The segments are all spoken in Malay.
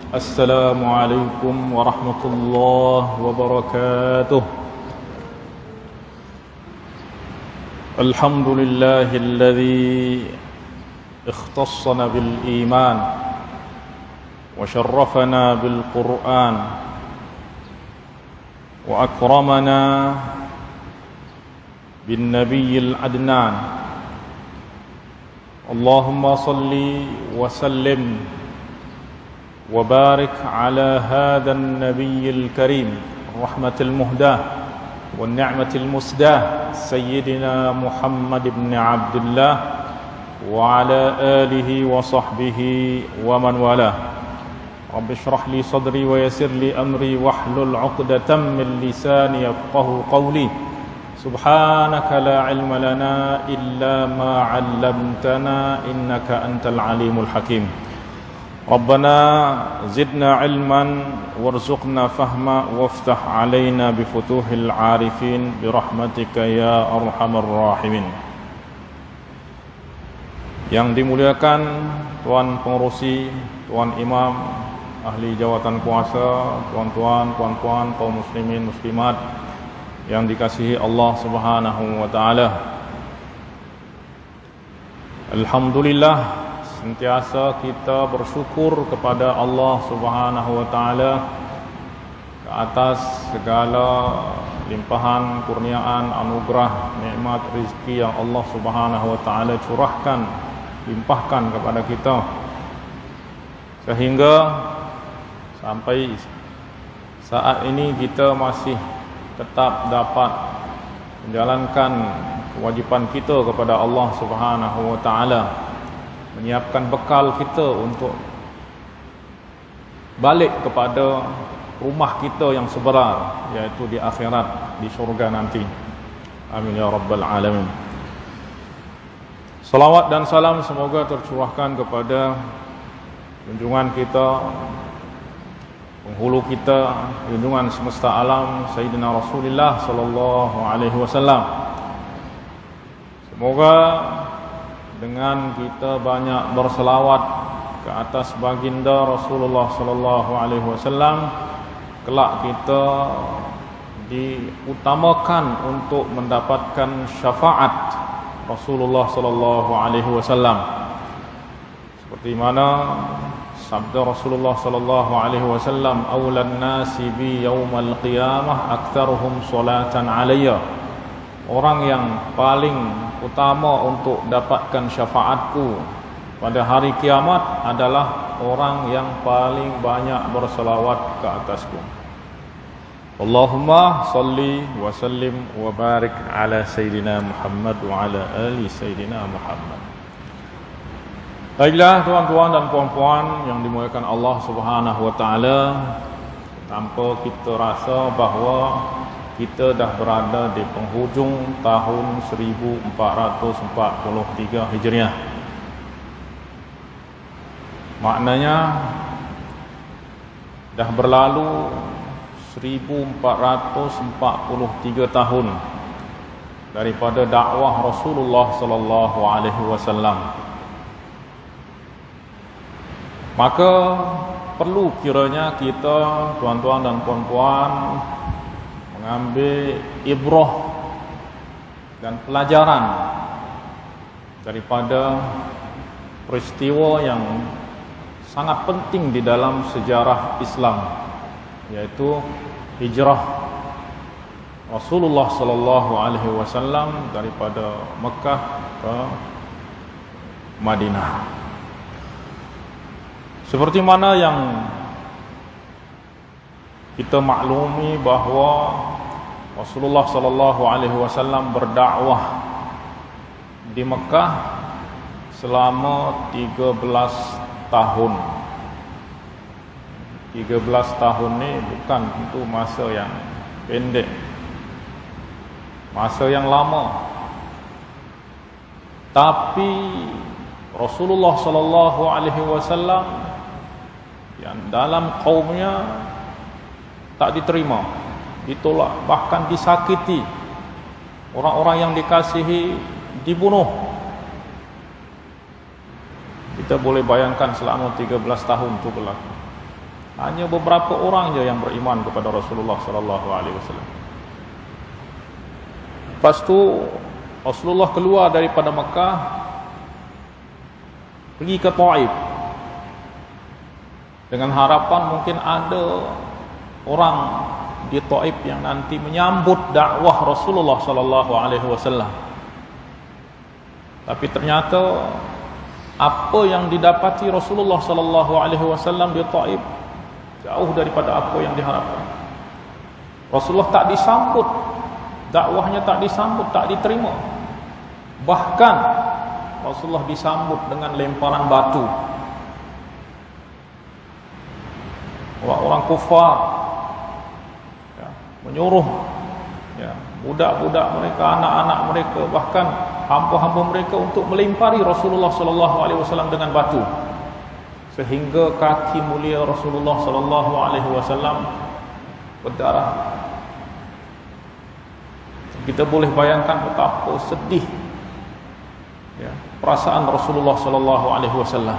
السلام عليكم ورحمة الله وبركاته. الحمد لله الذي اختصنا بالإيمان وشرفنا بالقرآن وأكرمنا بالنبي العدنان. اللهم صل وسلم وبارك على هذا النبي الكريم الرحمة المهداة والنعمة المسداة سيدنا محمد بن عبد الله وعلى آله وصحبه ومن والاه. رب اشرح لي صدري ويسر لي أمري واحلل عقدة من لساني يفقهوا قولي. سبحانك لا علم لنا إلا ما علمتنا إنك أنت العليم الحكيم. ربنا زدنا علما وارزقنا فهما وافتح علينا بفتوح العارفين برحمتك يا أرحم الراحمين. Yang dimuliakan Tuan Pengerusi, Tuan Imam, ahli jawatan kuasa, tuan-tuan, puan-puan, kaum muslimin, muslimat yang dikasihi Allah Subhanahu wa taala. Alhamdulillah, sentiasa kita bersyukur kepada Allah Subhanahu wa taala ke atas segala limpahan, kurniaan, anugerah, nikmat, rezeki yang Allah Subhanahu wa taala curahkan, limpahkan kepada kita, sehingga sampai saat ini kita masih tetap dapat menjalankan kewajipan kita kepada Allah Subhanahu wa taala, menyiapkan bekal kita untuk balik kepada rumah kita yang sebenar, yaitu di akhirat, di syurga nanti. Amin ya rabbal alamin. Salawat dan salam semoga tercurahkan kepada junjungan kita, penghulu kita, junjungan semesta alam, Sayyidina Rasulullah sallallahu alaihi wasallam. Semoga dengan kita banyak berselawat ke atas baginda Rasulullah sallallahu alaihi wasallam, kelak kita diutamakan untuk mendapatkan syafaat Rasulullah sallallahu alaihi wasallam. Seperti mana sabda Rasulullah sallallahu alaihi wasallam, "Aulan nasi bi yaumal qiyamah aktsaruhum salatan alayya." Orang yang paling utama untuk dapatkan syafaatku pada hari kiamat adalah orang yang paling banyak berselawat ke atasku. Allahumma salli wa sallim wa barik ala Sayyidina Muhammad wa ala ali Sayyidina Muhammad. Baiklah tuan-tuan dan puan-puan yang dimuliakan Allah Subhanahu wa taala, tanpa kita rasa bahawa kita dah berada di penghujung tahun 1443 Hijriah. Maknanya dah berlalu 1443 tahun daripada dakwah Rasulullah sallallahu alaihi wasallam. Maka perlu kiranya kita, tuan-tuan dan puan-puan, mengambil ibrah dan pelajaran daripada peristiwa yang sangat penting di dalam sejarah Islam, yaitu hijrah Rasulullah sallallahu alaihi wasallam daripada Mekah ke Madinah. Seperti mana yang kita maklumi bahawa Rasulullah sallallahu alaihi wasallam berdakwah di Mekah selama 13 tahun. 13 tahun ni bukan tentu masa yang pendek, masa yang lama. Tapi Rasulullah sallallahu alaihi wasallam yang dalam kaumnya tak diterima, ditolak, bahkan disakiti. Orang-orang yang dikasihi dibunuh. Kita boleh bayangkan selama 13 tahun itu berlaku. Hanya beberapa orang je yang beriman kepada Rasulullah sallallahu alaihi wasallam. Lepas tu Rasulullah keluar daripada Mekah, pergi ke Taif, dengan harapan mungkin ada orang di Taif yang nanti menyambut dakwah Rasulullah sallallahu alaihi wasallam. Tapi ternyata apa yang didapati Rasulullah sallallahu alaihi wasallam di Taif jauh daripada apa yang diharapkan. Rasulullah tak disambut, dakwahnya tak disambut, tak diterima. Bahkan Rasulullah disambut dengan lemparan batu. Orang kufar menyuruh budak-budak mereka, anak-anak mereka, bahkan hamba-hamba mereka untuk melempari Rasulullah sallallahu alaihi wasallam dengan batu, sehingga kaki mulia Rasulullah sallallahu alaihi wasallam berdarah. Kita boleh bayangkan betapa sedih perasaan Rasulullah sallallahu alaihi wasallam.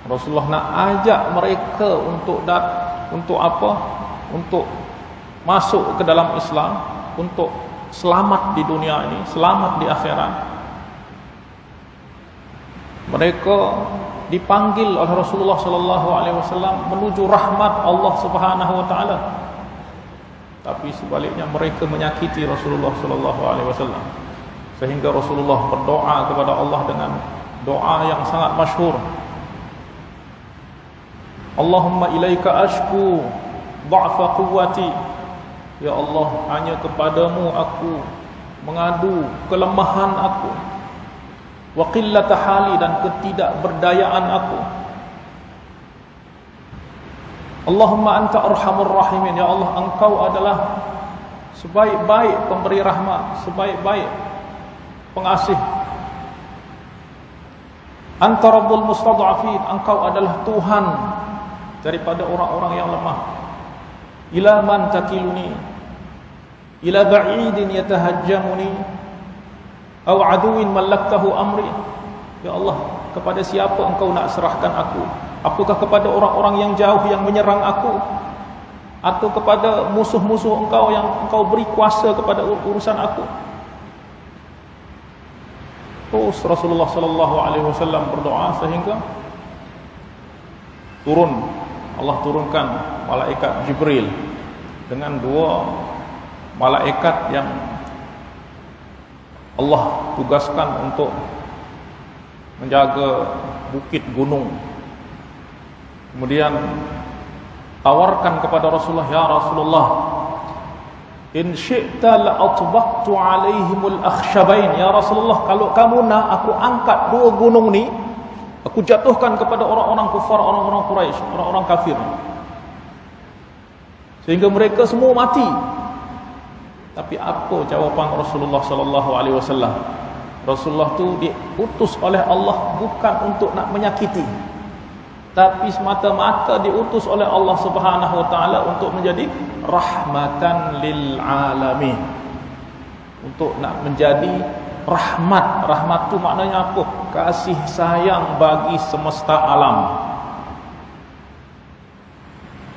Rasulullah nak ajak mereka untuk apa? Untuk masuk ke dalam Islam, untuk selamat di dunia ini, selamat di akhirat. Mereka dipanggil oleh Rasulullah sallallahu alaihi wasallam menuju rahmat Allah Subhanahu wa taala. Tapi sebaliknya mereka menyakiti Rasulullah sallallahu alaihi wasallam, sehingga Rasulullah berdoa kepada Allah dengan doa yang sangat masyhur. Allahumma ilaika ashku dha'fa quwwati. Ya Allah, hanya kepadamu aku mengadu kelemahan aku, wa qillata hali, dan ketidakberdayaan aku. Allahumma anta arhamur rahimin. Ya Allah, engkau adalah sebaik-baik pemberi rahmat, sebaik-baik pengasih. Anta rabbul mustad'afin. Engkau adalah Tuhan daripada orang-orang yang lemah. Ila man takiluni, ila ba'idin yatahajjamuni, aw aduwin malaktahu amri. Ya Allah, kepada siapa engkau nak serahkan aku? Apakah kepada orang-orang yang jauh yang menyerang aku, atau kepada musuh-musuh engkau yang engkau beri kuasa kepada urusan aku? Terus Rasulullah sallallahu alaihi wasallam berdoa sehingga Allah turunkan malaikat Jibril dengan dua malaikat yang Allah tugaskan untuk menjaga bukit gunung. Kemudian tawarkan kepada Rasulullah, ya Rasulullah, in syi'ta la'atbaqtu alaihimul akhshabain. Ya Rasulullah, kalau kamu nak aku angkat dua gunung ni, aku jatuhkan kepada orang-orang kufar, orang-orang Quraisy, orang-orang kafir, sehingga mereka semua mati. Tapi apa jawapan Rasulullah sallallahu alaihi wasallam? Rasulullah tu diutus oleh Allah bukan untuk nak menyakiti, tapi semata-mata diutus oleh Allah Subhanahu wa taala untuk menjadi rahmatan lil alamin, untuk nak menjadi rahmat. Rahmat tu maknanya apa? Kasih sayang bagi semesta alam.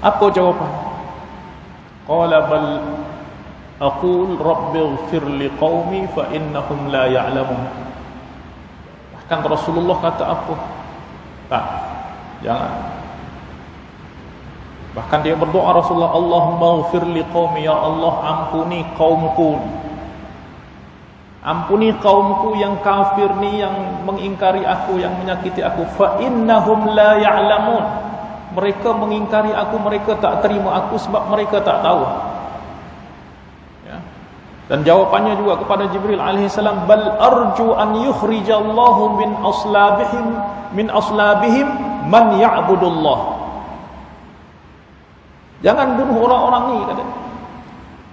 Apa jawapan? Qala bal aqul rabbighfir liqaumi fa innahum la ya'lamun. Bahkan Rasulullah kata apa? Tak, jangan. Bahkan dia berdoa Rasulullah, Allahumma ighfir liqaumi, ya Allah ampuni kaumku. Ampuni kaumku yang kafir ni, yang mengingkari aku, yang menyakiti aku. Fa innahum la ya'lamun. Mereka mengingkari aku, mereka tak terima aku sebab mereka tak tahu. Ya. Dan jawapannya juga kepada Jibril alaihissalam, bal arju an yukhrijallahu min aslabihim man ya'budullah. Jangan bunuh orang-orang ni, kata.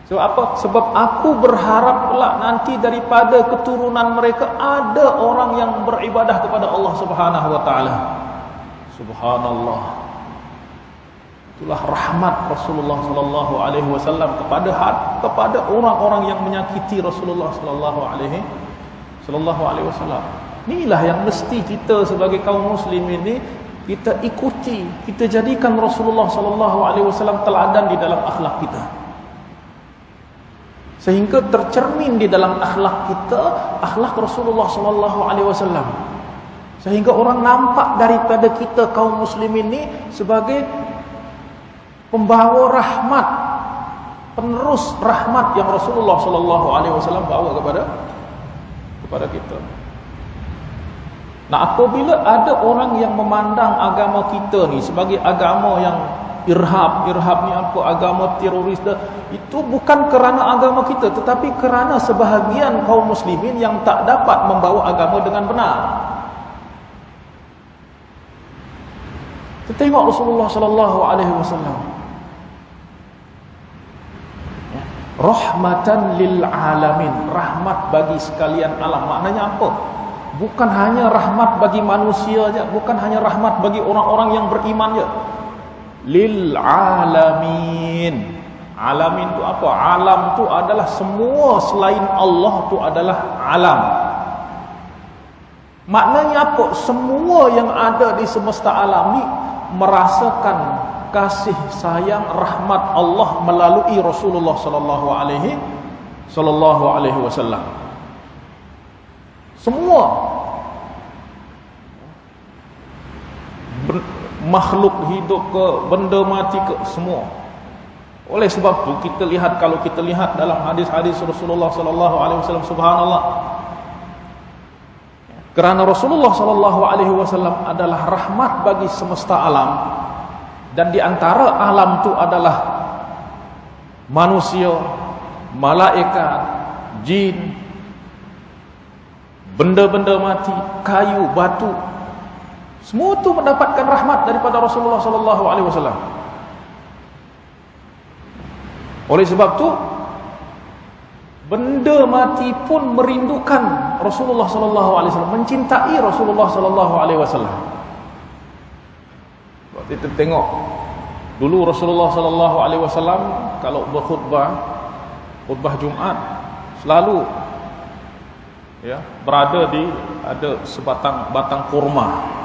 Sebab apa? Sebab aku berharap pula nanti daripada keturunan mereka ada orang yang beribadah kepada Allah Subhanahu wa taala. Subhanallah. Itulah rahmat Rasulullah sallallahu alaihi wasallam kepada orang-orang yang menyakiti Rasulullah sallallahu alaihi wasallam. Inilah yang mesti kita sebagai kaum muslimin ini kita ikuti, kita jadikan Rasulullah sallallahu alaihi wasallam teladan di dalam akhlak kita. Sehingga tercermin di dalam akhlak kita akhlak Rasulullah sallallahu alaihi wasallam. Sehingga orang nampak daripada kita kaum muslimin ini sebagai pembawa rahmat, penerus rahmat yang Rasulullah sallallahu alaihi wasallam bawa kepada kita. Nah, apabila ada orang yang memandang agama kita ni sebagai agama yang irhab ni apa, agama teroris, itu bukan kerana agama kita, tetapi kerana sebahagian kaum muslimin yang tak dapat membawa agama dengan benar. Kita tengok Rasulullah sallallahu alaihi wasallam, rahmatan lil alamin, rahmat bagi sekalian alam. Maknanya apa? Bukan hanya rahmat bagi manusia saja, bukan hanya rahmat bagi orang-orang yang beriman saja. Lil alamin. Alamin itu apa? Alam itu adalah semua selain Allah itu adalah alam. Maknanya apa? Semua yang ada di semesta alam ni merasakan kasih sayang rahmat Allah melalui Rasulullah sallallahu alaihi wasallam. Semua makhluk hidup ke, benda mati ke, semua. Oleh sebab tu kita lihat, kalau kita lihat dalam hadis-hadis Rasulullah sallallahu alaihi wasallam, subhanallah, kerana Rasulullah sallallahu alaihi wasallam adalah rahmat bagi semesta alam, dan di antara alam itu adalah manusia, malaikat, jin, benda-benda mati, kayu, batu, semua itu mendapatkan rahmat daripada Rasulullah sallallahu alaihi wasallam. Oleh sebab itu benda mati pun merindukan Rasulullah sallallahu alaihi wasallam, mencintai Rasulullah sallallahu alaihi wasallam. Waktu kita tengok dulu Rasulullah sallallahu alaihi wasallam kalau berkhutbah, khutbah Jumaat, selalu berada di ada batang kurma.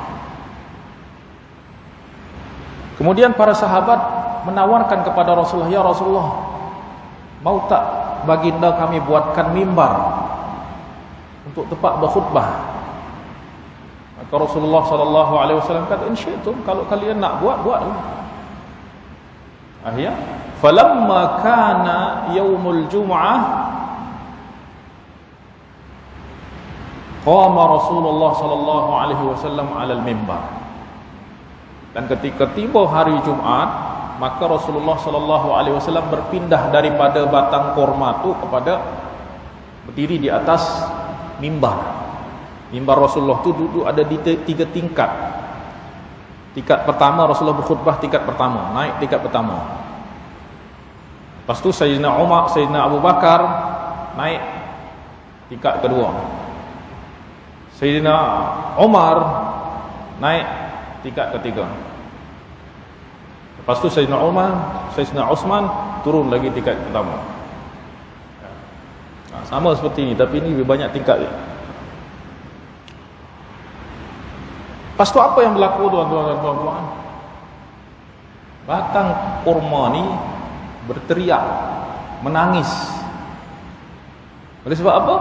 Kemudian para sahabat menawarkan kepada Rasulullah, "Ya Rasulullah, mau tak baginda kami buatkan mimbar untuk tempat berkhutbah?" Maka Rasulullah sallallahu alaihi wasallam kata, "Insyaallah, kalau kalian nak buatlah." Akhirnya, falamma kana yaumul jum'ah qama Rasulullah sallallahu alaihi wasallam 'alal mimbar. Dan ketika tiba hari Jumaat, maka Rasulullah sallallahu alaihi wasallam berpindah daripada batang kurma itu kepada berdiri di atas mimbar. Mimbar Rasulullah itu duduk ada di 3 tingkat. Tingkat pertama Rasulullah berkhutbah, tingkat pertama, naik tingkat pertama. Lepas tu Sayyidina Umar, Sayyidina Abu Bakar naik tingkat kedua. Sayyidina Umar naik tingkat ketiga. Lepas tu Sayyidina Umar, Sayyidina Utsman turun lagi tingkat pertama. Sama seperti ini, tapi ini lebih banyak tingkat dia. Lepas tu apa yang berlaku, tuan-tuan? Batang kurma ni berteriak, menangis. Oleh sebab apa?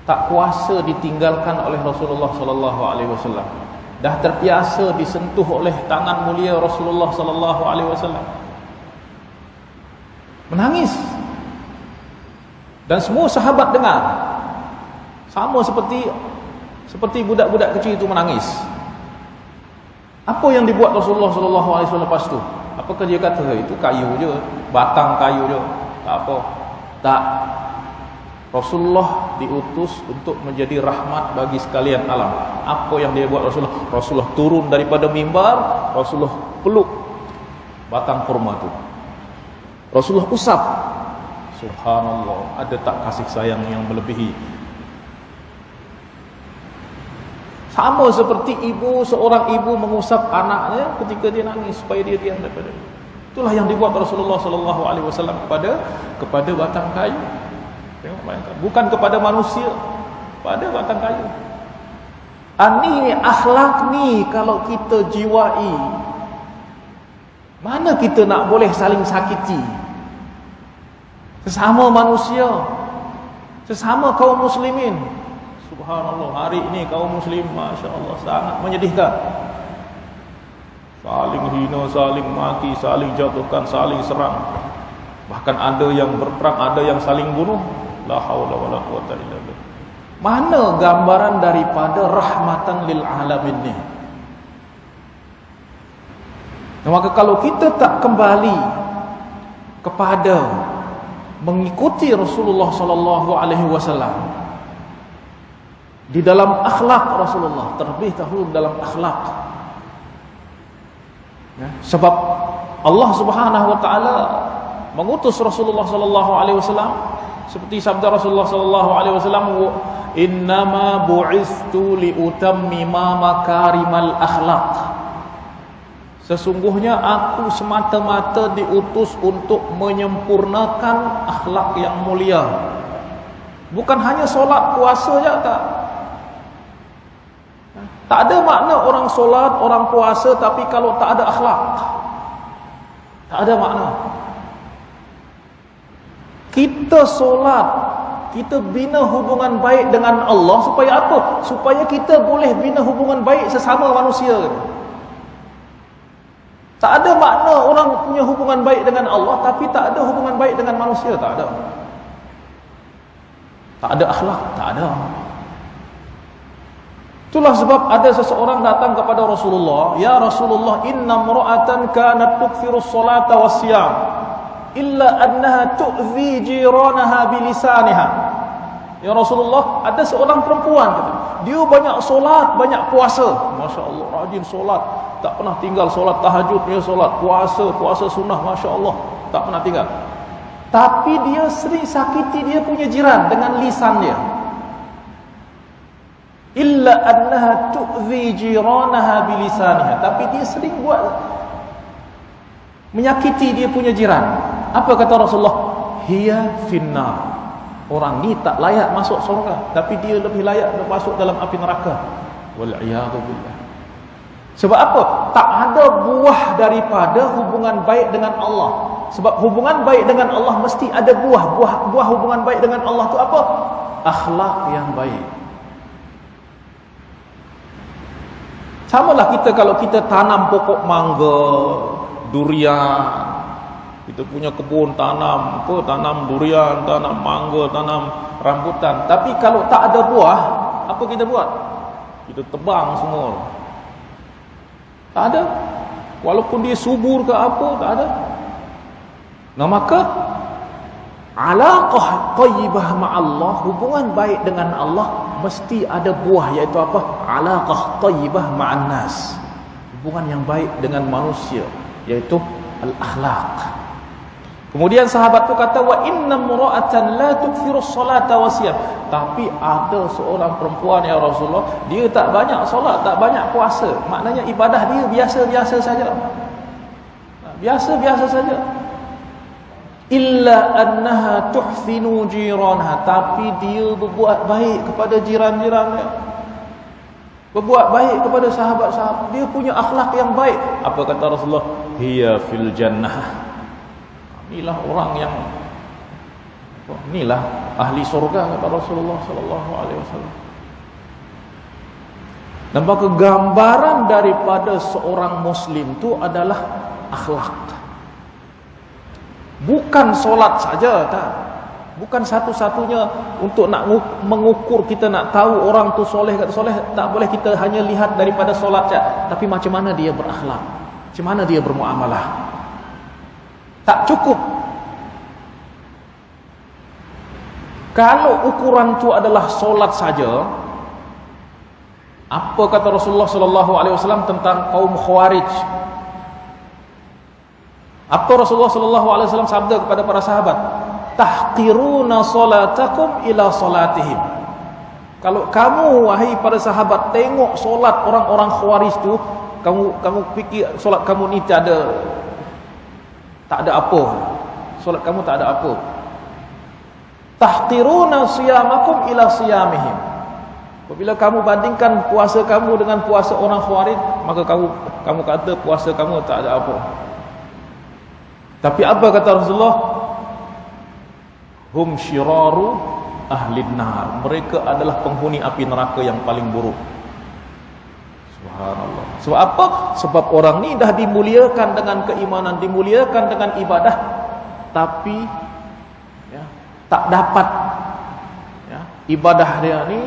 Tak kuasa ditinggalkan oleh Rasulullah sallallahu alaihi wasallam. Dah terbiasa disentuh oleh tangan mulia Rasulullah sallallahu alaihi wasallam. Menangis. Dan semua sahabat dengar. Sama seperti budak-budak kecil itu menangis. Apa yang dibuat Rasulullah sallallahu alaihi wasallam lepas tu? Apakah dia kata itu kayu je, batang kayu je? Tak apa. Tak. Rasulullah diutus untuk menjadi rahmat bagi sekalian alam. Apa yang dia buat Rasulullah? Rasulullah turun daripada mimbar, Rasulullah peluk batang kurma itu. Rasulullah usap. Subhanallah, ada tak kasih sayang yang melebihi? Sama seperti seorang ibu mengusap anaknya ketika dia nangis supaya dia diam daripada. Itulah yang dibuat Rasulullah sallallahu alaihi wasallam kepada batang kayu. Tengok, bayangkan, bukan kepada manusia, pada batang kayu. Ni akhlak ni kalau kita jiwai, mana kita nak boleh saling sakiti sesama manusia, sesama kaum muslimin. Subhanallah, hari ini kaum muslim masya-Allah sangat menyedihkan. Saling hina, saling maki, saling jatuhkan, saling serang. Bahkan ada yang berperang, ada yang saling bunuh. La haula wala quwata illa billah. Mana gambaran daripada rahmatan lil alamin ni? Maka kalau kita tak kembali kepada mengikuti Rasulullah sallallahu alaihi wasallam di dalam akhlak Rasulullah, terlebih dahulu dalam akhlak, ya, sebab Allah Subhanahu wa taala mengutus Rasulullah sallallahu alaihi wasallam seperti sabda Rasulullah sallallahu alaihi wasallam, innama bu'istu liutammima makarimal akhlaq. Sesungguhnya aku semata-mata diutus untuk menyempurnakan akhlak yang mulia. Bukan hanya solat puasa je, tak. Tak ada makna orang solat, orang puasa tapi kalau tak ada akhlak, tak ada makna. Kita solat, kita bina hubungan baik dengan Allah supaya apa? Supaya kita boleh bina hubungan baik sesama manusia. Tak ada makna orang punya hubungan baik dengan Allah tapi tak ada hubungan baik dengan manusia, tak ada. Tak ada akhlak, tak ada. Itulah sebab ada seseorang datang kepada Rasulullah, "Ya Rasulullah, inna imra'atan kanat tukthirus salata wassiyam, illa annaha tu'zi jiranaha bilisaniha." Ya Rasulullah, ada seorang perempuan kata, dia banyak solat, banyak puasa. Masya-Allah, rajin solat, tak pernah tinggal solat tahajud, dia solat, puasa sunnah, masya-Allah, tak pernah tinggal. Tapi dia sering sakiti dia punya jiran dengan lisan dia. Illa annaha tu'zi jiranaha bilisaniha, tapi dia sering buat menyakiti dia punya jiran. Apa kata Rasulullah? Hiya finnar. Orang ni tak layak masuk surga, tapi dia lebih layak masuk dalam api neraka. Wal iyadu billah. Sebab apa? Tak ada buah daripada hubungan baik dengan Allah. Sebab hubungan baik dengan Allah mesti ada buah. Buah hubungan baik dengan Allah tu apa? Akhlak yang baik. Samalah kita kalau kita tanam pokok mangga, durian, kita punya kebun tanam durian, tanam mangga, tanam rambutan. Tapi kalau tak ada buah, apa kita buat? Kita tebang semua. Tak ada. Walaupun dia subur ke apa, tak ada. Nah maka alaqah thayyibah ma'allah, hubungan baik dengan Allah mesti ada buah, iaitu apa? Alaqah thayyibah ma'an nas, hubungan yang baik dengan manusia, iaitu al-akhlaq. Kemudian sahabat tu kata, wa inna mura'atan la tukthirus salata wasiyam. Tapi ada seorang perempuan ya Rasulullah, dia tak banyak solat, tak banyak puasa. Maknanya ibadah dia biasa-biasa saja. Biasa-biasa saja. Illa annaha tuhsinu jiranha, tapi dia berbuat baik kepada jiran-jirannya. Berbuat baik kepada sahabat-sahabat. Dia punya akhlak yang baik. Apa kata Rasulullah? Hiya fil jannah. Inilah orang yang, inilah ahli surga kata Rasulullah sallallahu alaihi wasallam. Nampak gambaran daripada seorang muslim itu adalah akhlak. Bukan solat saja, tak. Bukan satu-satunya untuk nak mengukur kita nak tahu orang tu soleh ke tak soleh. Tak boleh kita hanya lihat daripada solat saja, tapi macam mana dia berakhlak, macam mana dia bermuamalah. Tak cukup. Kalau ukuran itu adalah solat saja, apa kata Rasulullah sallallahu alaihi wasallam tentang kaum Khawarij? Apa Rasulullah sallallahu alaihi wasallam sabda kepada para sahabat? Tahqiruna salatakum ila salatihim. Kalau kamu wahai para sahabat tengok solat orang-orang Khawarij tu, kamu fikir solat kamu ni tak ada apa. Solat kamu tak ada apa. Tahqiruna siyamakum ila siyamihim. Apabila kamu bandingkan puasa kamu dengan puasa orang Khawarij, maka kamu kata puasa kamu tak ada apa. Tapi apa kata Rasulullah? Hum syiraru ahlin nar. Mereka adalah penghuni api neraka yang paling buruk. Subhanallah. Sebab apa? Sebab orang ni dah dimuliakan dengan keimanan, dimuliakan dengan ibadah, tapi ya, tak dapat ya, ibadah dia ni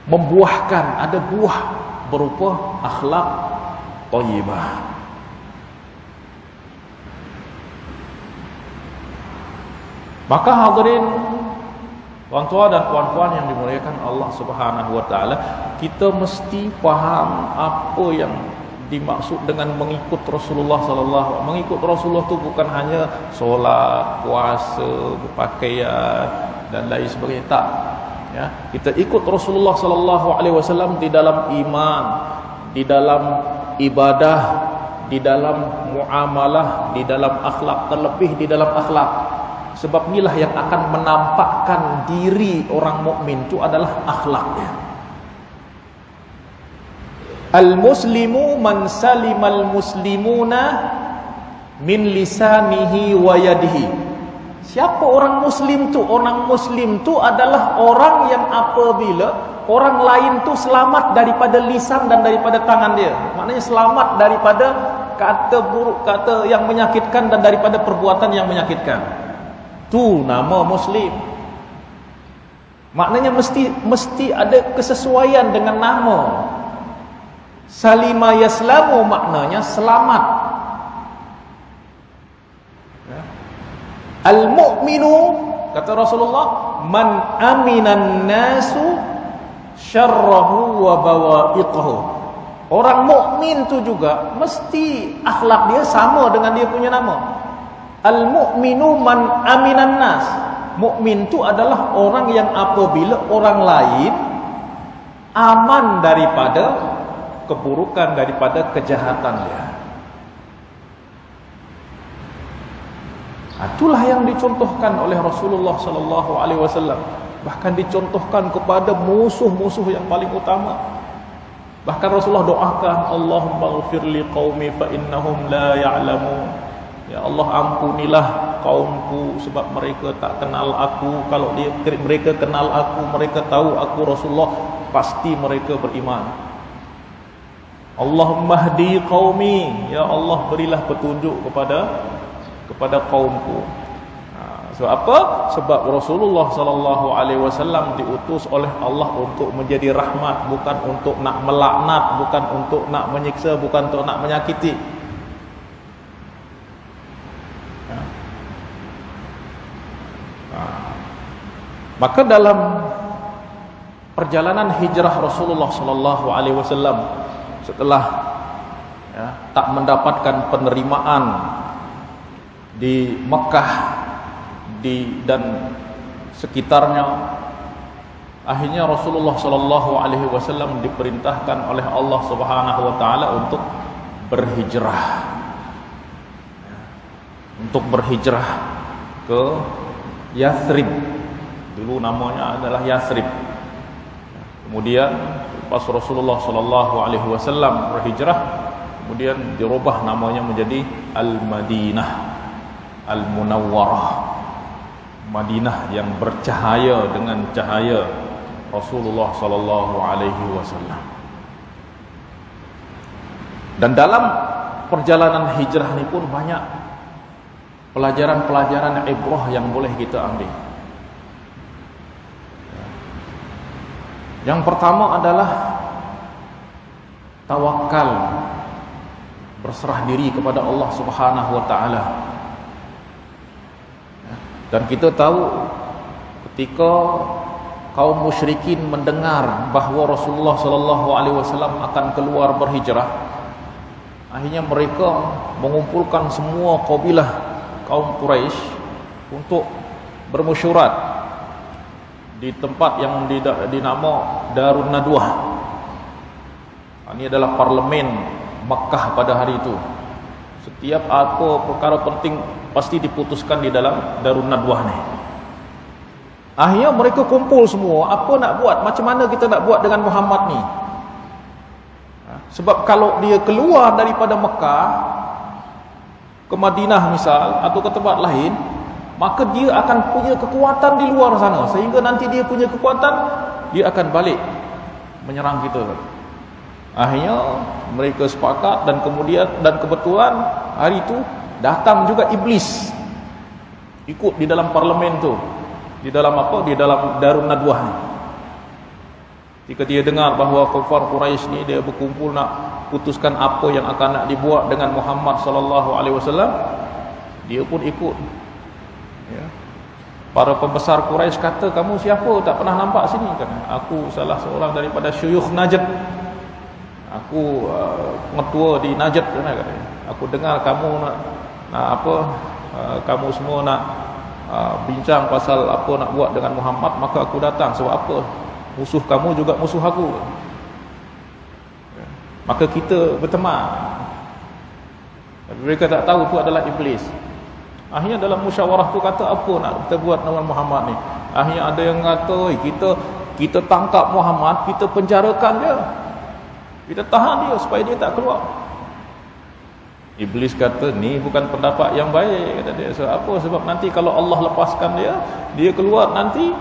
membuahkan, ada buah berupa akhlak thayyibah. Maka hadirin, tuan-tuan dan puan-puan yang dimuliakan Allah Subhanahu wa taala, kita mesti faham apa yang dimaksud dengan mengikut Rasulullah sallallahu alaihi wasallam. Mengikut Rasulullah tu bukan hanya solat, puasa, berpakaian dan lain sebagainya, tak. Ya, kita ikut Rasulullah sallallahu alaihi wasallam di dalam iman, di dalam ibadah, di dalam muamalah, di dalam akhlak, terlebih di dalam akhlak. Sebab inilah yang akan menampakkan diri orang mukmin itu adalah akhlaknya. Al-muslimu man salimal muslimuna min lisanihi wa yadihi. Siapa orang muslim tu? Orang muslim tu adalah orang yang apabila orang lain tu selamat daripada lisan dan daripada tangan dia. Maknanya selamat daripada kata buruk, kata yang menyakitkan dan daripada perbuatan yang menyakitkan. Tu nama muslim. Maknanya mesti ada kesesuaian dengan nama. Salima yaslamu maknanya selamat. Ya. Al-mu'minu kata Rasulullah, man aminan nasu syarrahu wa bawa'iqahu. Orang mukmin tu juga mesti akhlak dia sama dengan dia punya nama. Al-mu'minu man aminan nas. Mukmin tu adalah orang yang apabila orang lain aman daripada keburukan, daripada kejahatan dia. Itulah yang dicontohkan oleh Rasulullah sallallahu alaihi wasallam. Bahkan dicontohkan kepada musuh-musuh yang paling utama. Bahkan Rasulullah doakan, Allahumma ghfirli qaumi fa innahum la ya'lamun. Ya Allah, ampunilah kaumku sebab mereka tak kenal aku. Kalau mereka kenal aku, mereka tahu aku Rasulullah, pasti mereka beriman. Allahumma hdi qaumi, ya Allah berilah petunjuk kepada kaumku. Sebab apa? Sebab Rasulullah sallallahu alaihi wasallam diutus oleh Allah untuk menjadi rahmat, bukan untuk nak melaknat, bukan untuk nak menyiksa, bukan untuk nak menyakiti. Maka dalam perjalanan hijrah Rasulullah sallallahu alaihi wasallam setelah tak mendapatkan penerimaan di Mekah dan sekitarnya, akhirnya Rasulullah sallallahu alaihi wasallam diperintahkan oleh Allah Subhanahu wa taala untuk berhijrah. Untuk berhijrah ke Yathrib. Dulu namanya adalah Yathrib. Kemudian pas Rasulullah sallallahu alaihi wasallam berhijrah, kemudian dirubah namanya menjadi Al-Madinah, Al-Munawwarah, Madinah yang bercahaya dengan cahaya Rasulullah sallallahu alaihi wasallam. Dan dalam perjalanan hijrah ini pun banyak pelajaran-pelajaran ibrah yang boleh kita ambil. Yang pertama adalah tawakal, berserah diri kepada Allah Subhanahu wa taala. Dan kita tahu ketika kaum musyrikin mendengar bahawa Rasulullah sallallahu alaihi wasallam akan keluar berhijrah, akhirnya mereka mengumpulkan semua kabilah kaum Quraisy untuk bermesyuarat di tempat yang dinama Darun Nadwah. Ini adalah parlemen Makkah pada hari itu. Setiap apa perkara penting pasti diputuskan di dalam Darun Nadwah ni. Akhirnya mereka kumpul semua, apa nak buat, macam mana kita nak buat dengan Muhammad ni. Sebab kalau dia keluar daripada Mekah ke Madinah misal, atau ke tempat lain, maka dia akan punya kekuatan di luar sana, sehingga nanti dia punya kekuatan, dia akan balik menyerang kita. Akhirnya mereka sepakat, dan kebetulan hari itu datang juga iblis ikut di dalam parlimen tu, di dalam Darun Nadwah ni. Jika dia dengar bahawa kufar Quraisy ni dia berkumpul nak putuskan apa yang akan nak dibuat dengan Muhammad sallallahu alaihi wasallam, dia pun ikut. Ya. Para pembesar Quraisy kata, kamu siapa, tak pernah nampak sini? Kata, aku salah seorang daripada syuyukh Najd. Aku pengetua di Najd, kata. Aku dengar kamu nak kamu semua nak bincang pasal apa nak buat dengan Muhammad, maka aku datang. Sebab apa? Musuh kamu juga musuh aku. Maka kita berteman. Tapi mereka tak tahu itu adalah iblis. Akhirnya dalam musyawarah tu kata, apa nak kita buat dengan Muhammad ni? Akhirnya ada yang kata, kita tangkap Muhammad, kita penjarakan dia, kita tahan dia supaya dia tak keluar. Iblis kata, ni bukan pendapat yang baik, kata dia. Sebab apa? Sebab nanti kalau Allah lepaskan dia keluar nanti,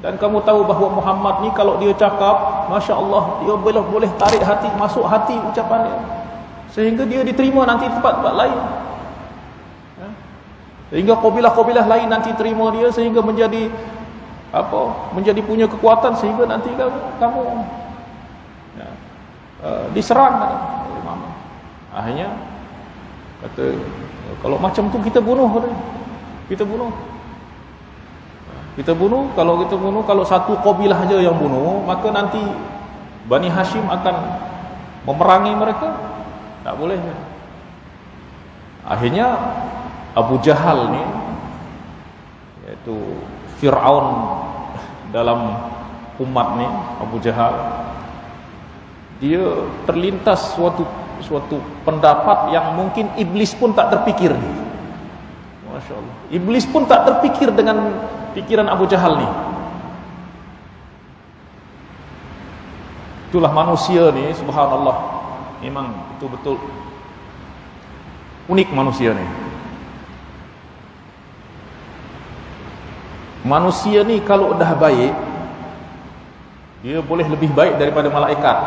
dan kamu tahu bahawa Muhammad ni kalau dia cakap, Masya Allah, dia boleh tarik hati, masuk hati ucapan dia, sehingga dia diterima nanti tempat-tempat lain. Sehingga kabilah-kabilah lain nanti terima dia, sehingga menjadi menjadi punya kekuatan, sehingga nanti kamu diserang. Akhirnya kata, kalau macam tu kita bunuh. Kalau satu kabilah aja yang bunuh, maka nanti Bani Hashim akan memerangi mereka. Tak boleh. Akhirnya Abu Jahal ni, iaitu Fir'aun dalam umat ni, Abu Jahal, dia terlintas suatu pendapat yang mungkin iblis pun tak terfikir. Masya Allah, iblis pun tak terfikir dengan pikiran Abu Jahal ni. Itulah manusia ni, subhanallah, memang betul-betul unik manusia ni. Manusia ni kalau dah baik, dia boleh lebih baik daripada malaikat.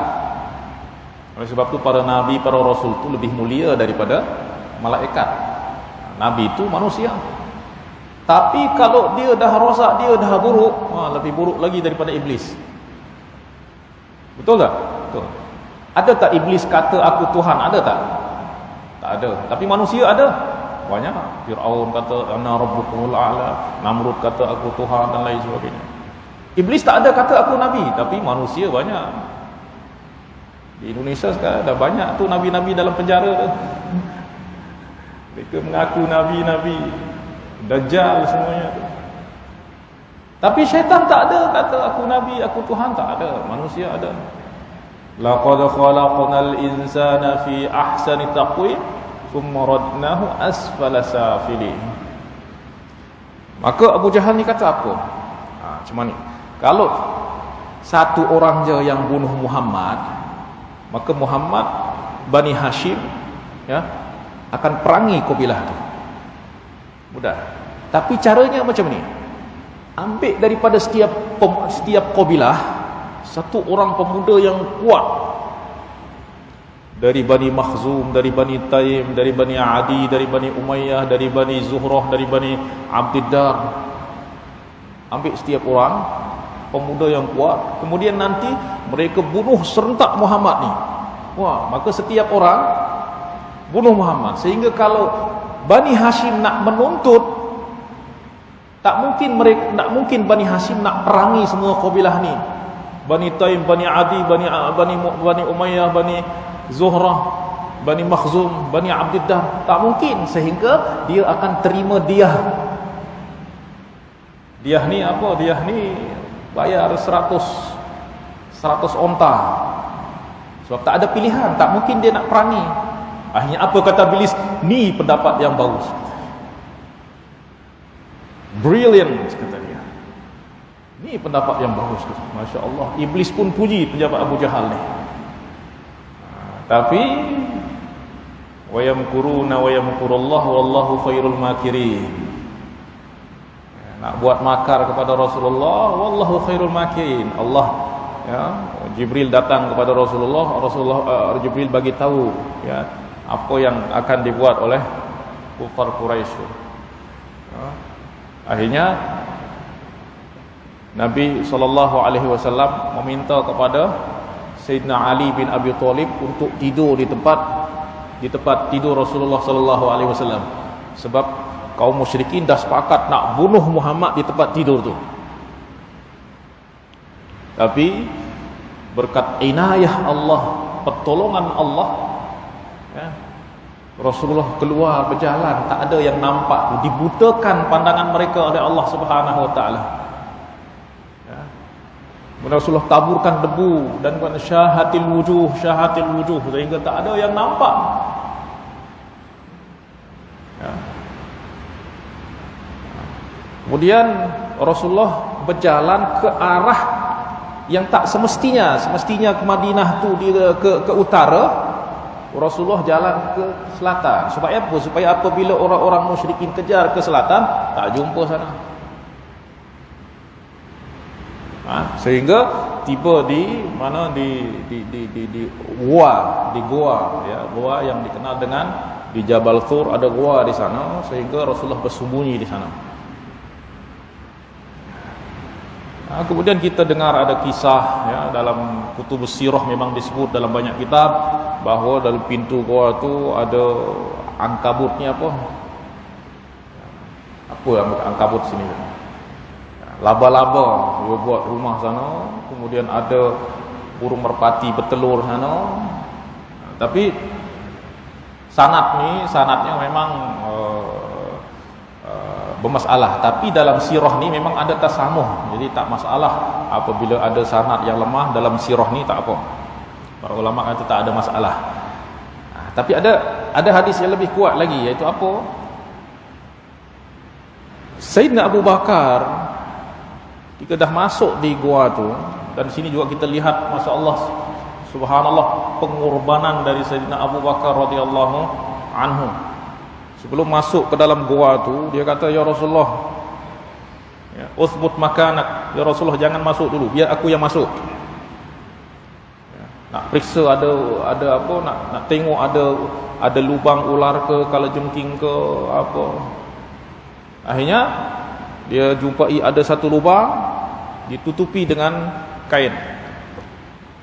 Oleh sebab tu para nabi, para rasul tu lebih mulia daripada malaikat. Nabi itu manusia. Tapi kalau dia dah rosak, dia dah buruk, lebih buruk lagi daripada iblis. Betul tak? Betul. Ada tak iblis kata aku Tuhan? Ada tak? Tak ada. Tapi manusia ada. Banyak. Fir'aun kata ana rabbukumul a'la, Namrud kata aku Tuhan, dan lain sebagainya. Iblis tak ada kata aku nabi, tapi manusia banyak. Di Indonesia sekarang dah banyak tu nabi-nabi dalam penjara tu. Mereka mengaku nabi-nabi, Dajjal semuanya tu. Tapi syaitan tak ada kata aku nabi, aku Tuhan, tak ada. Manusia ada. Laqad khalaqnal insana fi ahsani taqwim thumma radnahu asfala safilin. Maka Abu Jahal ni kata apa? Macam ni, kalau satu orang je yang bunuh Muhammad, maka Muhammad, Bani Hashim akan perangi kabilah tu. Mudah. Tapi caranya macam ni, ambil daripada setiap kabilah satu orang pemuda yang kuat, dari Bani Makhzum, dari Bani Taim, dari Bani Adi, dari Bani Umayyah, dari Bani Zuhrah, dari Bani Abdiddar. Ambil setiap orang pemuda yang kuat, kemudian nanti mereka bunuh serentak Muhammad ni. Maka setiap orang bunuh Muhammad, sehingga kalau Bani Hashim nak menuntut, tak mungkin Bani Hashim nak perangi semua kabilah ni. Bani Taim, Bani Adi, Bani Umayyah, Bani Zuhrah, Bani Makhzum, Bani Abdiddar, tak mungkin. Sehingga dia akan terima diah. Diah ni apa? Diah ni bayar 100 onta. Sebab tak ada pilihan, tak mungkin dia nak perangi. Akhirnya apa kata iblis? Ni pendapat yang bagus, brilliant, kata dia. Ini pendapat yang bagus. Masya Allah. Iblis pun puji pendapat Abu Jahal ni. Tapi wa yamkuruna wa yamkurullah wallahu khairul makirin. Nak buat makar kepada Rasulullah, wallahu khairul makirin. Allah, ya, Jibril datang kepada Rasulullah, Jibril bagi tahu, ya, apa yang akan dibuat oleh kufar Quraisy. Ya. Akhirnya Nabi SAW meminta kepada Sayyidina Ali bin Abi Thalib untuk tidur di tempat tidur Rasulullah SAW, sebab kaum musyrikin dah sepakat nak bunuh Muhammad di tempat tidur tu. Tapi berkat inayah Allah, pertolongan Allah, ya, Rasulullah keluar berjalan, tak ada yang nampak, dibutakan pandangan mereka oleh Allah Subhanahu wa taala. Ya. Rasulullah taburkan debu dan syahatil wujuh sehingga tak ada yang nampak. Ya. Kemudian Rasulullah berjalan ke arah yang tak semestinya ke Madinah tu dia ke utara. Rasulullah jalan ke selatan. Supaya apa? Supaya apabila orang-orang musyrikin kejar ke selatan, tak jumpa sana. Sehingga tiba di mana di gua, ya, gua yang dikenal dengan di Jabal Thur, ada gua di sana, sehingga Rasulullah bersembunyi di sana. Kemudian kita dengar ada kisah, ya, dalam kutubus sirah memang disebut dalam banyak kitab bahawa dalam pintu gua tu ada ankabutnya apa yang ankabut sini, laba-laba dia buat rumah sana. Kemudian ada burung merpati bertelur sana. Tapi sanadnya memang bermasalah. Tapi dalam sirah ni memang ada tasamuh, jadi tak masalah apabila ada sanad yang lemah dalam sirah ni, tak apa. Para ulama kata tak ada masalah. Tapi ada hadis yang lebih kuat lagi, iaitu apa? Sayyidina Abu Bakar ketika dah masuk di gua tu, dan di sini juga kita lihat, masya-Allah, subhanallah, pengorbanan dari Sayyidina Abu Bakar radhiyallahu anhu. Sebelum masuk ke dalam gua tu, dia kata, ya Rasulullah, ya, uthbut makanak, ya Rasulullah, jangan masuk dulu, biar aku yang masuk. Ya, nak periksa ada apa, nak tengok ada lubang ular ke, kalajengking ke apa. Akhirnya dia jumpai ada satu lubang ditutupi dengan kain.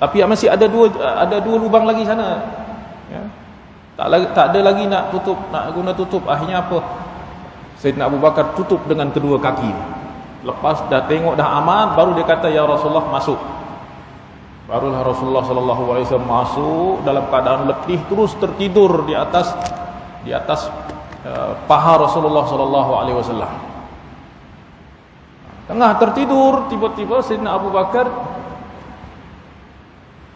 Tapi masih ada dua lubang lagi sana. Ya. Tak ada lagi nak guna tutup. Akhirnya apa? Sayyidina Abu Bakar tutup dengan kedua kaki. Lepas dah tengok dah aman, baru dia kata, ya Rasulullah, masuk. Barulah Rasulullah SAW masuk dalam keadaan letih, terus tertidur di atas paha Rasulullah SAW. Tengah tertidur, tiba-tiba Sayyidina Abu Bakar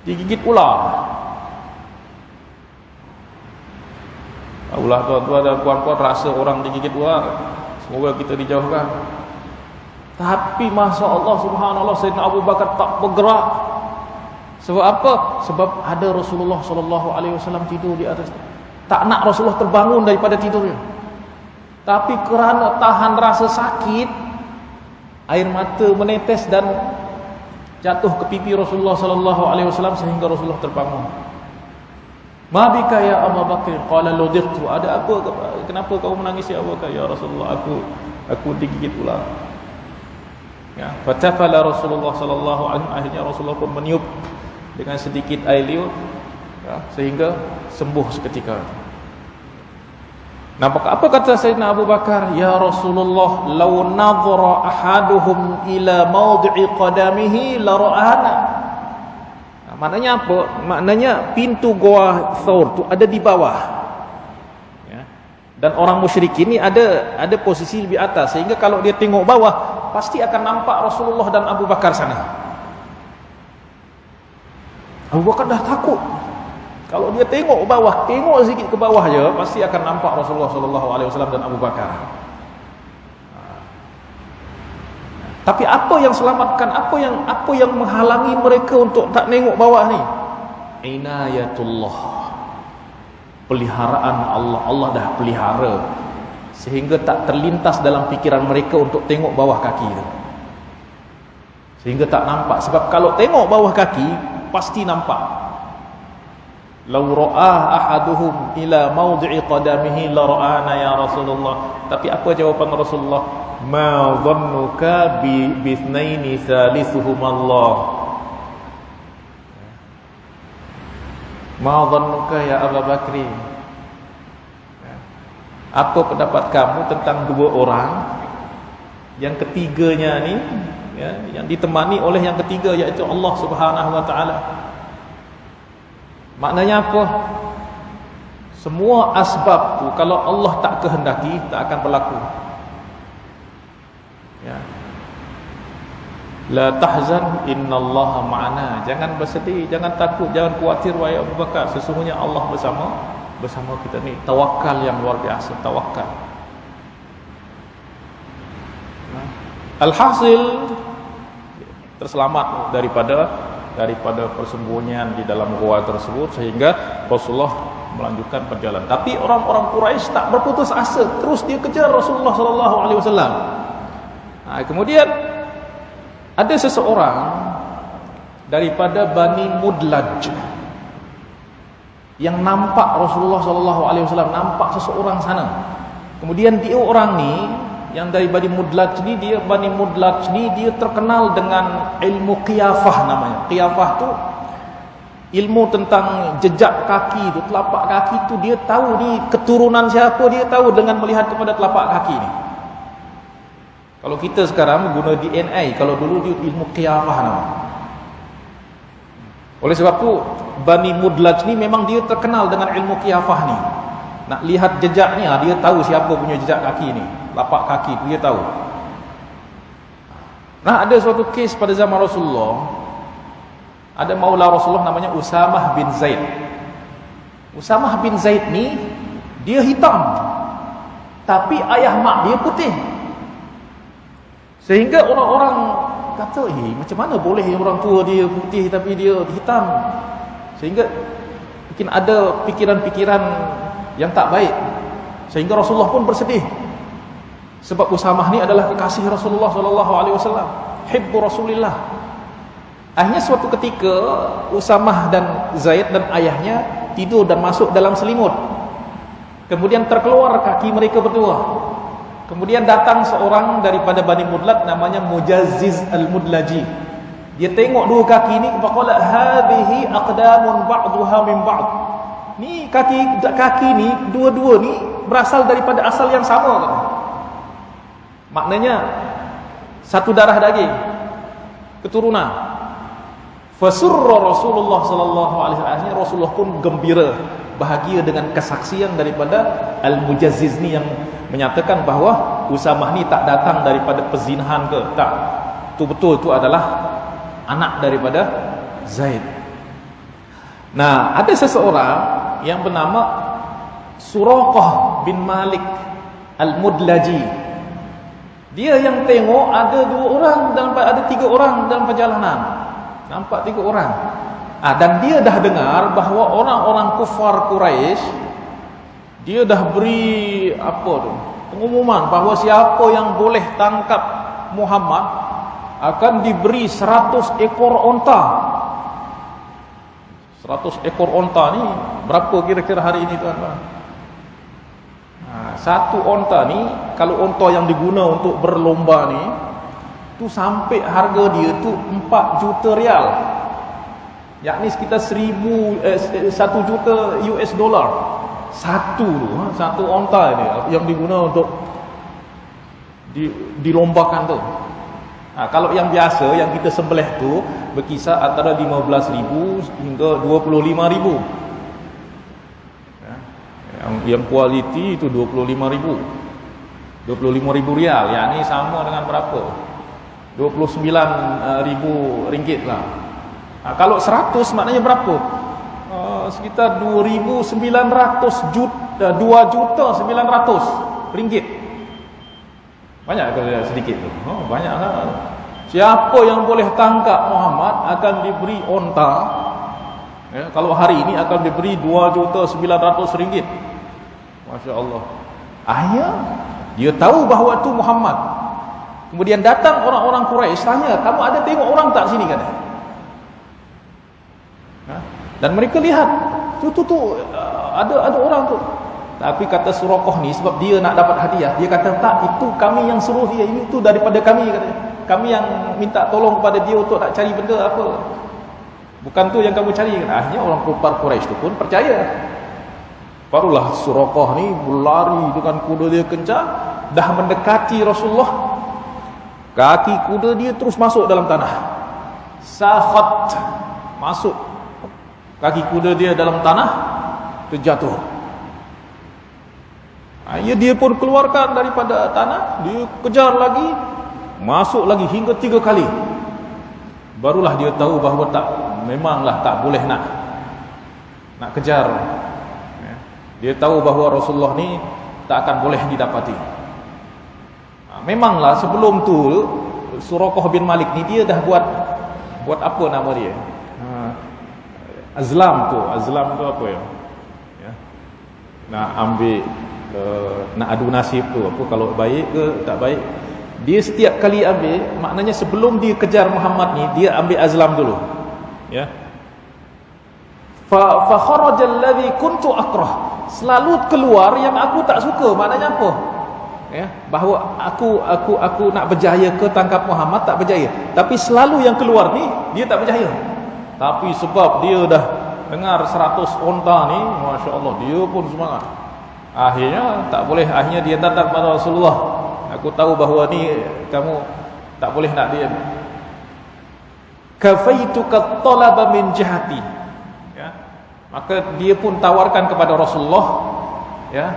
digigit ular. Allah, tuan-tuan dan puan-puan, rasa orang digigit ular, semoga kita dijauhkan. Tapi Masya Allah, subhanallah, Sayyidina Abu Bakar tak bergerak. Sebab apa? Sebab ada Rasulullah SAW tidur di atas. Tak nak Rasulullah terbangun daripada tidurnya. Tapi kerana tahan rasa sakit, air mata menetes dan jatuh ke pipi Rasulullah SAW sehingga Rasulullah terbangun. Ma bika ya Abu Bakar? Qala ludiqtu. Ada apa? Kenapa kau menangis ya Abu Bakar? Ya Rasulullah, aku digigit ular. Ya, fatafala Rasulullah sallallahu alaihi wasallam. Akhirnya Rasulullah pun meniup dengan sedikit air liur, ya, sehingga sembuh seketika. Nampak apa kata Sayyidina Abu Bakar? Ya Rasulullah, law nadhara ahaduhum ila mawdi'i qadamihi la ra'ana. Maknanya apa? Maknanya pintu gua Thawr tu ada di bawah, ya. Dan orang musyrikin ni ada posisi lebih atas, sehingga kalau dia tengok bawah pasti akan nampak Rasulullah dan Abu Bakar sana. Abu Bakar dah takut. Kalau dia tengok sikit ke bawah je, pasti akan nampak Rasulullah SAW dan Abu Bakar. Tapi apa yang selamatkan, apa yang menghalangi mereka untuk tak nengok bawah ni? Inayatullah, peliharaan Allah. Allah dah pelihara sehingga tak terlintas dalam fikiran mereka untuk tengok bawah kaki tu, sehingga tak nampak. Sebab kalau tengok bawah kaki pasti nampak. Lau ra'ah ahaduhum ila mawdi'i qadamihi la ra'ana ya Rasulullah. Tapi apa jawapan Rasulullah? Ma dhannuka bi ithnaini thalithuhum Allah. Ma dhannuka ya Abu Bakri. Apa pendapat kamu tentang dua orang yang ketiganya ni, ya, yang ditemani oleh yang ketiga, iaitu Allah Subhanahu wa taala? Maknanya apa? Semua asbab tu kalau Allah tak kehendaki tak akan berlaku. Ya. La tahzan innallaha ma'ana. Jangan bersedih, jangan takut, jangan khawatir wahai Abu Bakar, sesungguhnya Allah bersama kita ni. Tawakal yang luar biasa, tawakal. Alhasil terselamat daripada persembunyian di dalam gua tersebut, sehingga Rasulullah melanjutkan perjalanan. Tapi orang-orang Quraisy tak berputus asa, terus dia kejar Rasulullah sallallahu alaihi wasallam. Kemudian ada seseorang daripada Bani Mudlaj yang nampak Rasulullah sallallahu alaihi wasallam, nampak seseorang sana. Kemudian dia orang ni yang dari Bani Mudlaj ni, dia terkenal dengan ilmu qiyafah namanya. Qiyafah tu ilmu tentang jejak kaki tu, telapak kaki tu, dia tahu ni keturunan siapa, dia tahu dengan melihat kepada telapak kaki ni. Kalau kita sekarang guna DNA, kalau dulu dia ilmu qiyafah namanya. Oleh sebab tu Bani Mudlaj ni memang dia terkenal dengan ilmu qiyafah ni. Nak lihat jejak ni, dia tahu siapa punya jejak kaki ni, lapak kaki tu dia tahu. Nah, ada suatu kes pada zaman Rasulullah, ada maula Rasulullah namanya Usamah bin Zaid. Usamah bin Zaid ni dia hitam, tapi ayah mak dia putih. Sehingga orang-orang kata, macam mana boleh orang tua dia putih tapi dia hitam? Sehingga mungkin ada pikiran-pikiran yang tak baik, sehingga Rasulullah pun bersedih. Sebab Usamah ni adalah kekasih Rasulullah sallallahu alaihi wasallam, hibbu Rasulillah. Akhirnya suatu ketika Usamah dan Zaid dan ayahnya tidur dan masuk dalam selimut. Kemudian terkeluar kaki mereka berdua. Kemudian datang seorang daripada Bani Mudlaj namanya Mujazziz al-Mudlaji. Dia tengok dua kaki ni, faqala hadhihi aqdamun ba'daha min ba'd. Ni kaki ni dua-dua ni berasal daripada asal yang sama. Maknanya satu darah daging, keturunan. Fasurra Rasulullah sallallahu alaihi wasallam, Rasulullah pun gembira, bahagia dengan kesaksian daripada Al-Mujazziz ni yang menyatakan bahawa Usamah ni tak datang daripada perzinahan ke, tak. Itu betul, itu adalah anak daripada Zaid. Nah, ada seseorang yang bernama Suraqah bin Malik Al-Mudlaji. Dia yang tengok ada tiga orang dalam perjalanan. Nampak tiga orang. Dan dia dah dengar bahawa orang-orang kufar Quraisy, dia dah beri pengumuman bahawa siapa yang boleh tangkap Muhammad akan diberi 100 ekor onta. 100 ekor onta ni berapa kira-kira hari ini tuan-tuan? Satu onta ni, kalau onta yang diguna untuk berlomba ni, tu sampai harga dia tu 4 juta rial. Yakni sekitar 1 juta US dollar. Satu onta ni yang diguna untuk dilombakan tu. Kalau yang biasa yang kita sembelih tu berkisar antara 15,000 hingga 25,000. Yang kualiti itu 25,000. 25,000 rial, yakni sama dengan berapa? 29,000 ringgit lah. Kalau 100 maknanya berapa? Sekitar 2.900 juta, 2.900.000 ringgit. Banyak ke sedikit tu? Banyak lah. Siapa yang boleh tangkap Muhammad akan diberi onta. Ya, kalau hari ini akan diberi 2.900.000 ringgit. Masya Allah. Akhirnya dia tahu bahawa itu Muhammad. Kemudian datang orang-orang Quraisy tanya, kamu ada tengok orang tak sini kan? Dan mereka lihat, tu ada orang tu. Tapi kata Suraqah ni, sebab dia nak dapat hadiah, dia kata tak, itu kami yang suruh dia, ini tu daripada kami katanya. Kami yang minta tolong kepada dia untuk nak cari benda apa. Bukan tu yang kamu cari. Akhirnya orang kufar Quraisy tu pun percaya. Barulah Suraqah ni berlari dengan kuda dia kencang, dah mendekati Rasulullah. Kaki kuda dia terus masuk dalam tanah. Sakhat, masuk. Kaki kuda dia dalam tanah, terjatuh. Dia pun keluarkan daripada tanah, dia kejar lagi, masuk lagi hingga 3 kali. Barulah dia tahu bahawa memanglah tak boleh nak kejar. Dia tahu bahawa Rasulullah ni tak akan boleh didapati. Memanglah sebelum tu Suraqah bin Malik ni dia dah buat apa nama dia? Azlam tu apa ya? Nak ambil nak adu nasib tu apa, kalau baik ke tak baik. Dia setiap kali ambil, maknanya sebelum dia kejar Muhammad ni dia ambil azlam dulu. Ya. Fa kharaja alladhi kuntu akrah. Selalu keluar yang aku tak suka. Maknanya apa? Ya, bahawa aku nak berjaya ke tangkap Muhammad, tak berjaya. Tapi selalu yang keluar ni dia tak berjaya. Tapi sebab dia dah dengar 100 onta ni, Masya Allah, dia pun semangat. Akhirnya tak boleh, akhirnya dia datang kepada Rasulullah. Aku tahu bahawa ni kamu tak boleh nak dia. Kafaituka talaba min jihati. Ya. Maka dia pun tawarkan kepada Rasulullah, ya,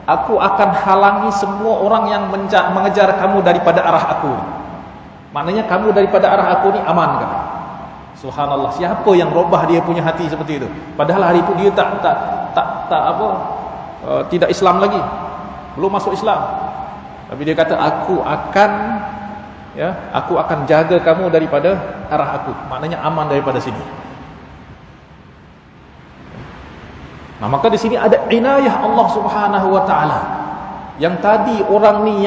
aku akan halangi semua orang yang mengejar kamu daripada arah aku. Maknanya kamu daripada arah aku ni aman kan? Subhanallah, siapa yang robah dia punya hati seperti itu? Padahal hari itu dia tidak Islam lagi, belum masuk Islam. Tapi dia kata aku akan jaga kamu daripada arah aku. Maknanya aman daripada sini. Nah, maka di sini ada inayah Allah Subhanahu wa taala. Yang tadi orang ni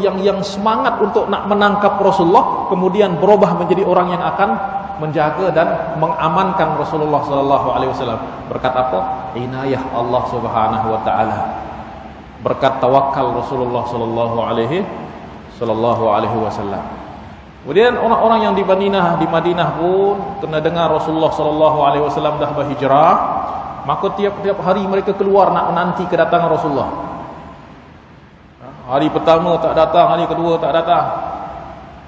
yang semangat untuk nak menangkap Rasulullah, kemudian berubah menjadi orang yang akan menjaga dan mengamankan Rasulullah sallallahu alaihi wasallam. Berkat apa? Inayah Allah Subhanahu wa taala. Berkat tawakal Rasulullah sallallahu alaihi wasallam. Kemudian orang-orang yang di Madinah pun kena dengar Rasulullah sallallahu alaihi wasallam dah berhijrah, maka tiap-tiap hari mereka keluar nak menanti kedatangan Rasulullah. Hari pertama tak datang, hari kedua tak datang.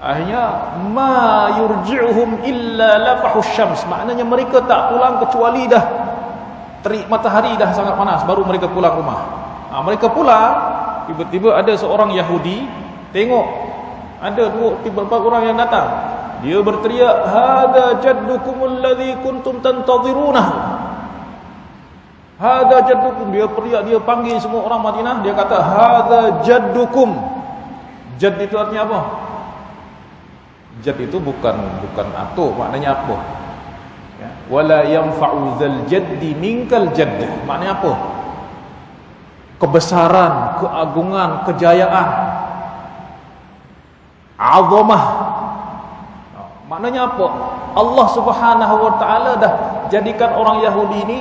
Akhirnya ma yurji'uhum illa lafahus syams. Maknanya mereka tak pulang kecuali dah terik matahari dah sangat panas, baru mereka pulang rumah. Mereka pulang, tiba-tiba ada seorang Yahudi tengok ada tiba-tiba orang yang datang. Dia berteriak, "Hada jaddukumul ladzi kuntum tantadhirunah." Hada jaddukum. Dia teriak, dia panggil semua orang Madinah, dia kata hada jaddukum. Jadd itu artinya apa? Jadd itu bukan atuk, maknanya apa? Ya. Wala yanfa'u zal jaddi minkal jadd. Maknanya apa? Kebesaran, keagungan, kejayaan, azamah. Maknanya apa? Allah Subhanahu wa taala dah jadikan orang Yahudi ini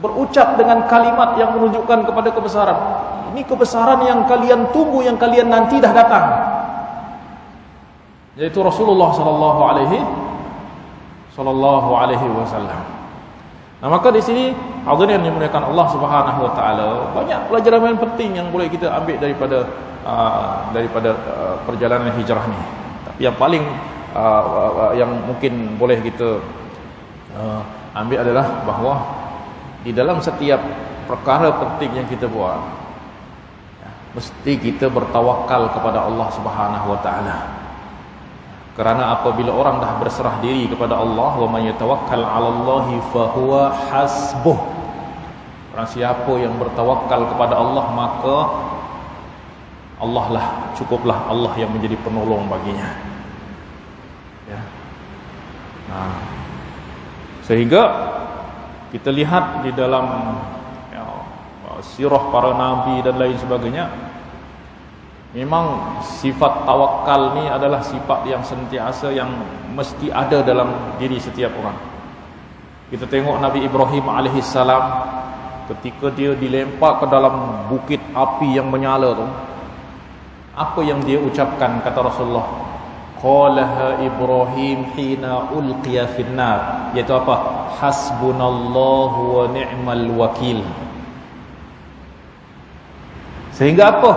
berucap dengan kalimat yang menunjukkan kepada kebesaran. Ini kebesaran yang kalian tunggu, yang kalian nanti dah datang, yaitu Rasulullah sallallahu alaihi wasallam. Nah, maka di sini hadirin yang dimuliakan Allah Subhanahu wa taala, banyak pelajaran yang penting yang boleh kita ambil daripada perjalanan hijrah ni. Tapi yang paling yang mungkin boleh kita ambil adalah bahawa di dalam setiap perkara penting yang kita buat, mesti kita bertawakal kepada Allah Subhanahu wa taala. Kerana apabila orang dah berserah diri kepada Allah, wa may yatawakkal 'ala Allahi fa huwa hasbuh. Orang siapa yang bertawakal kepada Allah, maka Allah lah, cukuplah Allah yang menjadi penolong baginya. Ya. Nah, sehingga kita lihat di dalam sirah para nabi dan lain sebagainya, memang sifat tawakal ni adalah sifat yang sentiasa, yang mesti ada dalam diri setiap orang. Kita tengok Nabi Ibrahim alaihissalam, ketika dia dilempar ke dalam bukit api yang menyala tu, apa yang dia ucapkan, kata Rasulullah, qalaha Ibrahim hina ulqiya finnar, iaitu apa? Hasbunallahu wa ni'mal wakil. Sehingga apa?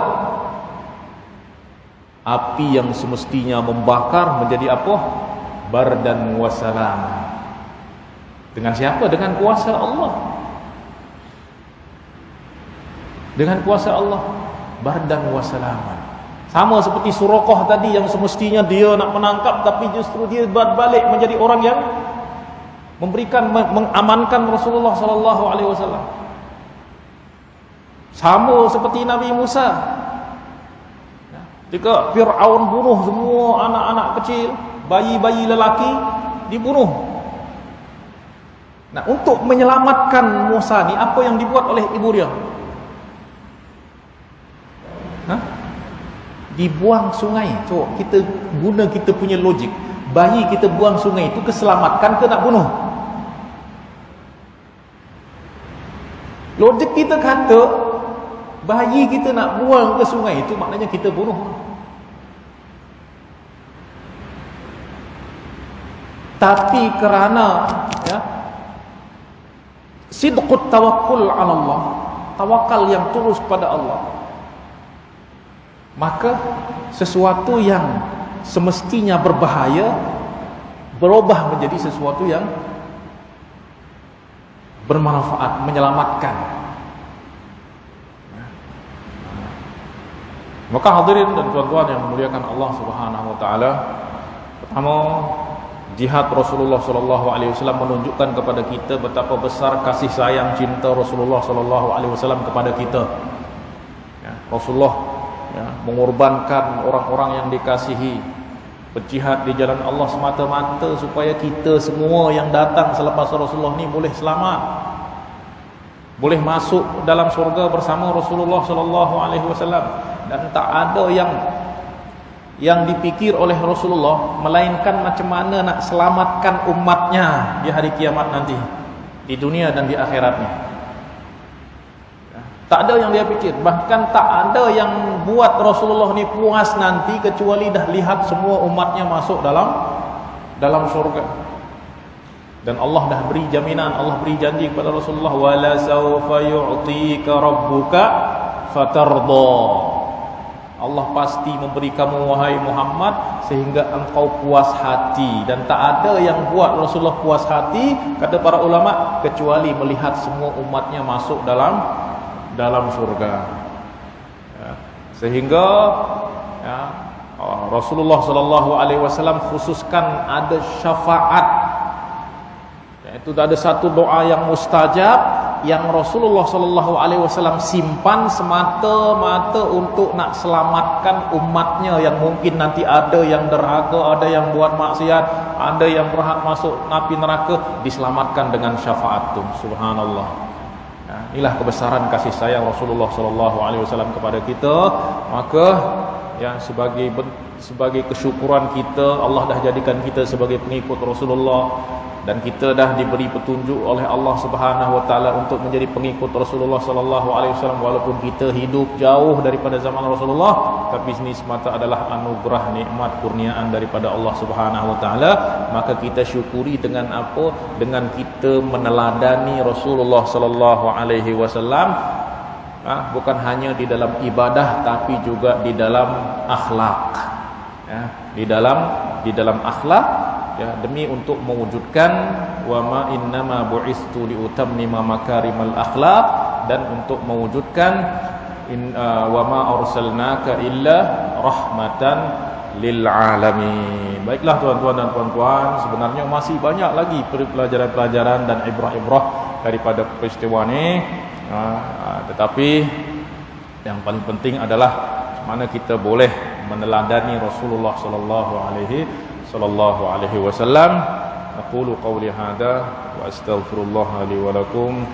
Api yang semestinya membakar menjadi apa? Bardan wa salam. Dengan siapa? Dengan kuasa Allah. Dengan kuasa Allah. Bardan wa salaman. Sama seperti Suraqah tadi, yang semestinya dia nak menangkap, tapi justru dia balik menjadi orang yang memberikan, mengamankan Rasulullah sallallahu alaihi wasallam. Sama seperti Nabi Musa, ketika Fir'aun bunuh semua anak-anak kecil, bayi-bayi lelaki dibunuh. Nah, untuk menyelamatkan Musa ni, apa yang dibuat oleh ibu dia? Dibuang sungai. Coba kita guna kita punya logik, bayi kita buang sungai itu keselamatkan ke nak bunuh? Logik kita kata bayi kita nak buang ke sungai itu maknanya kita bunuh. Tapi kerana sidqut tawakkul ala Allah, tawakal yang tulus pada Allah, maka sesuatu yang semestinya berbahaya berubah menjadi sesuatu yang bermanfaat, menyelamatkan. Maka hadirin dan tuan-tuan yang memuliakan Allah Subhanahu wa taala, pertama, jihad Rasulullah sallallahu alaihi wasallam menunjukkan kepada kita betapa besar kasih sayang cinta Rasulullah sallallahu alaihi wasallam kepada kita. Rasulullah mengorbankan orang-orang yang dikasihi, berjihad di jalan Allah semata-mata supaya kita semua yang datang selepas Rasulullah ni boleh selamat, boleh masuk dalam surga bersama Rasulullah sallallahu alaihi wasallam. Dan tak ada yang dipikir oleh Rasulullah melainkan macam mana nak selamatkan umatnya di hari kiamat nanti, di dunia dan di akhirat ni. Tak ada yang dia fikir. Bahkan tak ada yang buat Rasulullah ni puas nanti kecuali dah lihat semua umatnya masuk dalam syurga. Dan Allah dah beri jaminan, Allah beri janji kepada Rasulullah, wala sawfa yu'tika rabbuka fatarda. Allah pasti memberi kamu wahai Muhammad sehingga engkau puas hati. Dan tak ada yang buat Rasulullah puas hati, kata para ulama, kecuali melihat semua umatnya masuk dalam surga. Sehingga Rasulullah sallallahu alaihi wasallam khususkan ada syafaat, iaitu ada satu doa yang mustajab yang Rasulullah sallallahu alaihi wasallam simpan semata-mata untuk nak selamatkan umatnya yang mungkin nanti ada yang derhaka, ada yang buat maksiat, ada yang berhak masuk api neraka, diselamatkan dengan syafaat tu. Subhanallah. Inilah kebesaran kasih sayang Rasulullah sallallahu alaihi wasallam kepada kita. Maka sebagai kesyukuran kita, Allah dah jadikan kita sebagai pengikut Rasulullah, dan kita dah diberi petunjuk oleh Allah Subhanahu wa taala untuk menjadi pengikut Rasulullah sallallahu alaihi wasallam, walaupun kita hidup jauh daripada zaman Rasulullah, tapi ini semata adalah anugerah, nikmat, kurniaan daripada Allah Subhanahu wa taala. Maka kita syukuri dengan apa? Dengan kita meneladani Rasulullah sallallahu alaihi wasallam, bukan hanya di dalam ibadah tapi juga di dalam akhlak. Di dalam akhlak, demi untuk mewujudkan wa ma innama bu'istu liutammima makarimal akhlaq, dan untuk mewujudkan wa ma arsalnaka illa rahmatan lil alamin. Baiklah tuan-tuan dan puan-puan, sebenarnya masih banyak lagi pelajaran-pelajaran dan ibrah-ibrah daripada peristiwa ini, tetapi yang paling penting adalah mana kita boleh meneladani Rasulullah sallallahu alaihi sallallahu alaihi wasallam. Aqulu qawli hadha wa astaghfirullah li wa lakum.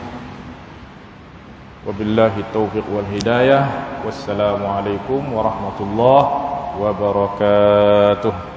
Wabillahi taufiq wal hidayah. Wassalamu alaikum warahmatullahi wabarakatuh.